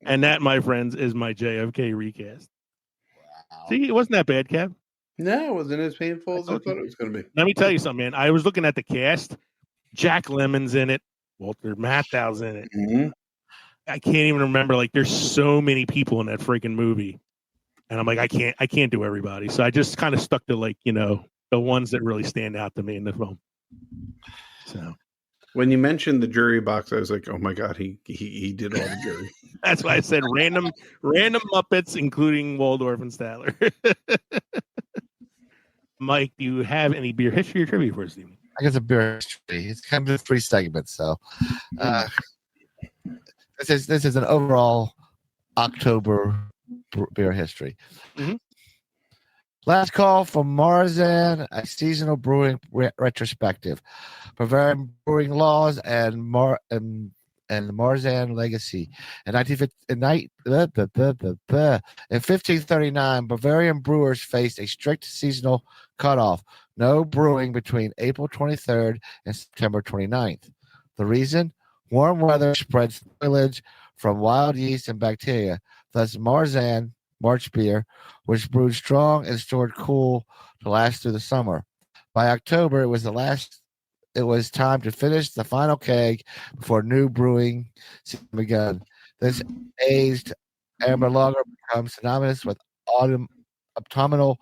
And that, my friends, is my JFK recast. Wow. See, it wasn't that bad, Kev. No, it wasn't as painful as I thought thought it was going to be. Let me tell you something, man. I was looking at the cast. Jack Lemmon's in it. Walter Matthau's in it. Mm-hmm. I can't even remember. Like, there's so many people in that freaking movie, and I'm like, I can't do everybody. So I just kind of stuck to, like, you know, the ones that really stand out to me in the film. So When you mentioned the jury box, I was like, oh my God, he did all the jury. that's why I said random Muppets, including Waldorf and Statler. Mike, do you have any beer history or trivia for us, Stephen? I guess a beer history. It's kind of 3 segments, so this is an overall October beer history. Mm-hmm. Last call from Marzan, a seasonal brewing retrospective, Bavarian brewing laws and Marzan legacy. In 1539, Bavarian brewers faced a strict seasonal cutoff: no brewing between April 23rd and September 29th. The reason? Warm weather spreads spoilage from wild yeast and bacteria. Thus, Marzan, March beer, was brewed strong and stored cool to last through the summer. By October, it was time to finish the final keg before new brewing season began. This aged amber lager becomes synonymous with autumnal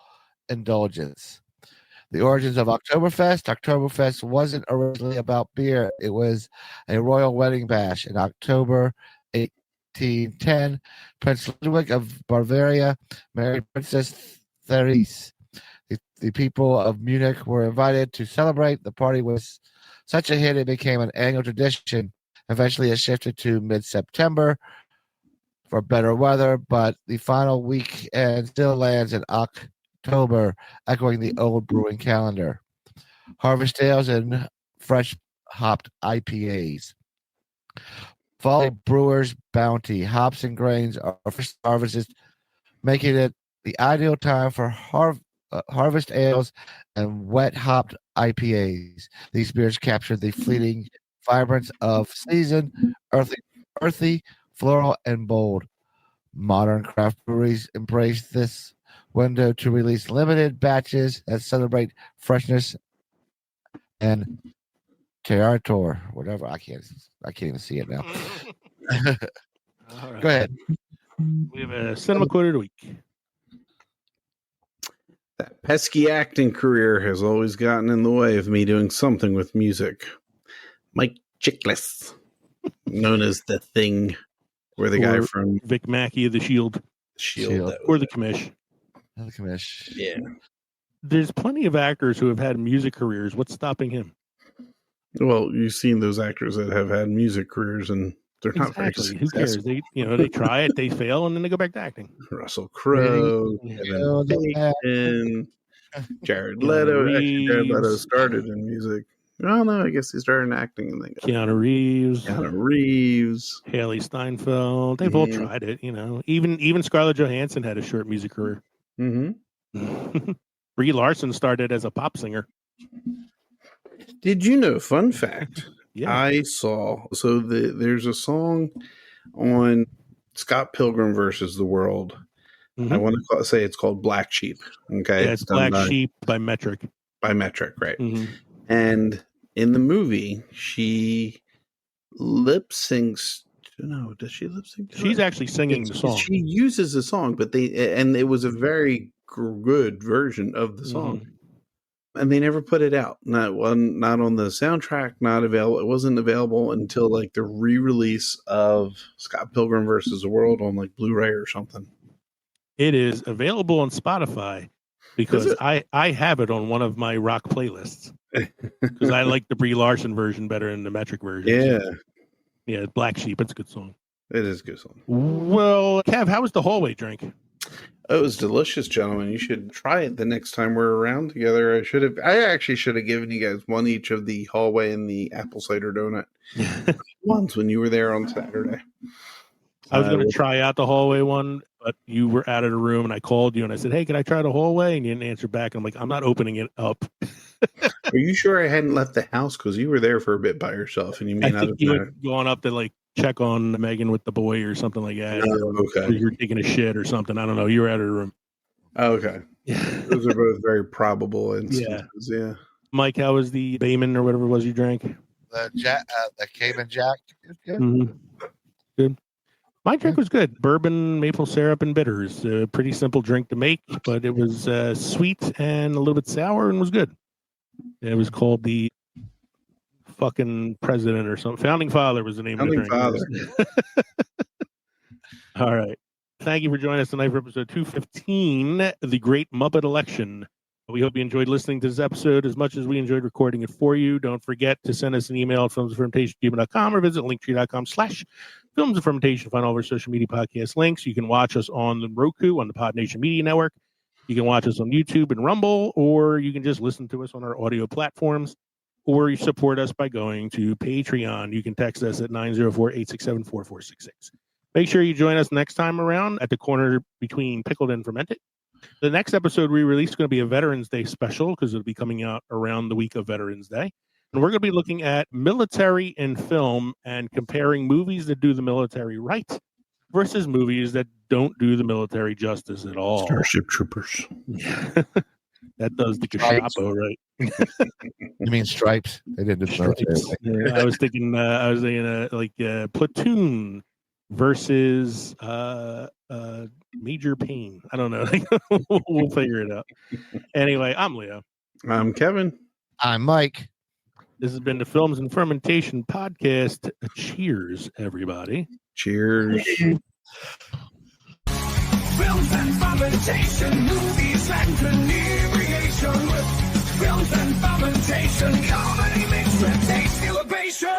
indulgence. The origins of Oktoberfest. Oktoberfest wasn't originally about beer. It was a royal wedding bash. In October 1810, Prince Ludwig of Bavaria married Princess Therese. The people of Munich were invited to celebrate. The party was such a hit it became an annual tradition. Eventually, it shifted to mid-September for better weather, but the final weekend still lands in October, echoing the old brewing calendar. Harvest ales and fresh hopped IPAs. Fall brewers' bounty. Hops and grains are first harvested, making it the ideal time for harvest ales and wet hopped IPAs. These beers capture the fleeting vibrance of season, earthy, floral, and bold. Modern craft breweries embrace this window to release limited batches that celebrate freshness and territory. Whatever, I can't even see it now. All right. Go ahead. We have a cinema quote of the week. That pesky acting career has always gotten in the way of me doing something with music. Mike Chiklis, known as The Thing, or the guy from Vic Mackey of the Shield. Shield. Or the Commish. The Commish. Yeah. There's plenty of actors who have had music careers. What's stopping him? Well, you've seen those actors that have had music careers, and they're not very Exactly. Who successful. cares? They try it, they fail, and then they go back to acting. Russell Crowe, Kevin Bacon, Jared Leto. Actually, Jared Leto started in music. Oh no, I guess he started in acting and then Keanu Reeves, Haley Steinfeld. They've all tried it, you know. Even Scarlett Johansson had a short music career. Mm-hmm. Brie Larson started as a pop singer. Did you know? Fun fact. Yeah. I saw. So there's a song on Scott Pilgrim versus the World. Mm-hmm. I want to say it's called Black Sheep. Okay, yeah, it's Black Sheep by Metric. By Metric, right? Mm-hmm. And in the movie, she lip syncs. No, does she lip sync? She's actually singing the song. She uses the song, but it was a very good version of the song. Mm-hmm. And they never put it out. Not on the soundtrack, not available. It wasn't available until like the re-release of Scott Pilgrim versus the World on like Blu-ray or something. It is available on Spotify because I have it on one of my rock playlists because I like the Brie Larson version better than the Metric version. Yeah. Yeah, Black Sheep. It's a good song. It is a good song. Well, Kev, how was the hallway drink? It was delicious, gentlemen. You should try it the next time we're around together. I actually should have given you guys one each of the hallway and the apple cider donut ones when you were there on Saturday. I was going to try out the hallway one, but you were out of the room, and I called you and I said, "Hey, can I try the hallway?" And you didn't answer back. I'm like, "I'm not opening it up." Are you sure I hadn't left the house? Because you were there for a bit by yourself, and you may I not think have you had gone up to like check on Megan with the boy or something like that. Oh, okay. Or you were taking a shit or something. I don't know. You were out of the room. Okay. Yeah. Those are both very probable instances. Yeah. Mike, how was the Bayman or whatever it was you drank? The Cayman Jack. Good. Mm-hmm. Good. My drink was good. Bourbon, maple syrup, and bitters. A pretty simple drink to make, but it was sweet and a little bit sour and was good. It was called the fucking president or something. Founding Father was the name of the drink. Father. All right. Thank you for joining us tonight for episode 215, The Great Muppet Election. We hope you enjoyed listening to this episode as much as we enjoyed recording it for you. Don't forget to send us an email at filmsandfermentation@gmail.com or visit linktree.com/filmsandfermentation. Find all of our social media podcast links. You can watch us on the Roku on the Podnation Media Network. You can watch us on YouTube and Rumble, or you can just listen to us on our audio platforms, or you support us by going to Patreon. You can text us at 904-867-4466. Make sure you join us next time around at the corner between Pickled and Fermented. The next episode we release is going to be a Veterans Day special because it'll be coming out around the week of Veterans Day. And we're going to be looking at military in film and comparing movies that do the military right versus movies that don't do the military justice at all. Starship Troopers. That does the Gestapo, right? You mean Stripes? They didn't do the military. Yeah, I was thinking like Platoon versus Major Pain. I don't know. We'll figure it out. Anyway, I'm Leo. I'm Kevin. I'm Mike. This has been the Films and Fermentation podcast. Cheers, everybody. Cheers. Films and fermentation, movies and inebriation. Films and fermentation, comedy mixed with tasty libation.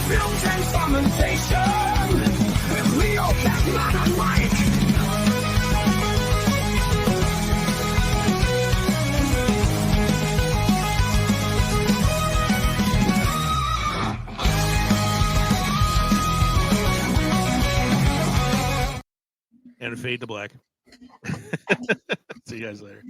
Films and fermentation, with Leo, Batman, and Mike. And fade to black. See you guys later.